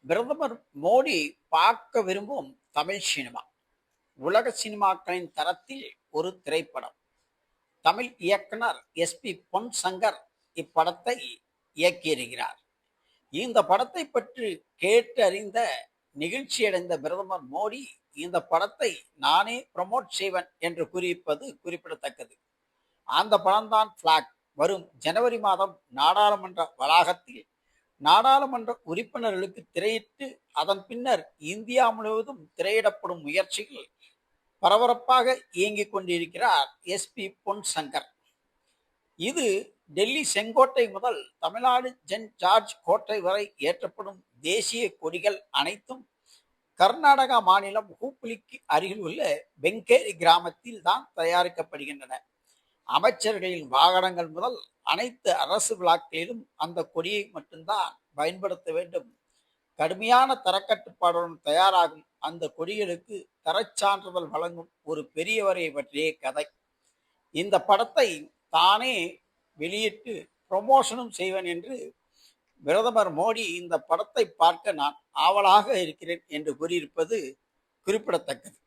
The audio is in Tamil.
பிரதமர் மோடி பார்க்க விரும்பும் தமிழ் சினிமா. உலக சினிமாக்களின் தரத்தில் ஒரு திரைப்படம். தமிழ் இயக்குனர் எஸ்பி பொன் சங்கர் இப்படத்தை இயக்கியிருக்கிறார். இந்த படத்தை பற்றி கேட்டு அறிந்த நிகழ்ச்சியடைந்த பிரதமர் மோடி இந்த படத்தை நானே ப்ரமோட் செய்வேன் என்று கூறியிருப்பது குறிப்பிடத்தக்கது. அந்த படம்தான் பிளாக். வரும் ஜனவரி மாதம் நாடாளுமன்ற வளாகத்தில் நாடாளுமன்ற உறுப்பினர்களுக்கு திரையிட்டு அதன் பின்னர் இந்தியா முழுவதும் திரையிடப்படும் முயற்சிகள் பரபரப்பாக இயங்கிக் கொண்டிருக்கிறார் எஸ்பி பொன் சங்கர். இது டெல்லி செங்கோட்டை முதல் தமிழ்நாடு சென்ட் ஜார்ஜ் கோட்டை வரை ஏற்றப்படும் தேசிய கொடிகள் அனைத்தும் கர்நாடகா மாநிலம் ஹூப்ளிக்கு அருகில் உள்ள பெங்கேரி கிராமத்தில் தான் தயாரிக்கப்படுகின்றன. அமைச்சர்களின் வாகனங்கள் முதல் அனைத்து அரசு விழாக்களிலும் அந்த கொடியை மட்டும்தான் பயன்படுத்த வேண்டும். கடுமையான தரக்கட்டுப்பாடுடன் தயாராகும் அந்த கொடிகளுக்கு தரச்சான்றிதழ் வழங்கும் ஒரு பெரியவரை பற்றிய கதை. இந்த படத்தை தானே வெளியிட்டு ப்ரமோஷனும் செய்வேன் என்று பிரதமர் மோடி இந்த படத்தை பார்க்க நான் ஆவலாக இருக்கிறேன் என்று கூறியிருப்பது குறிப்பிடத்தக்கது.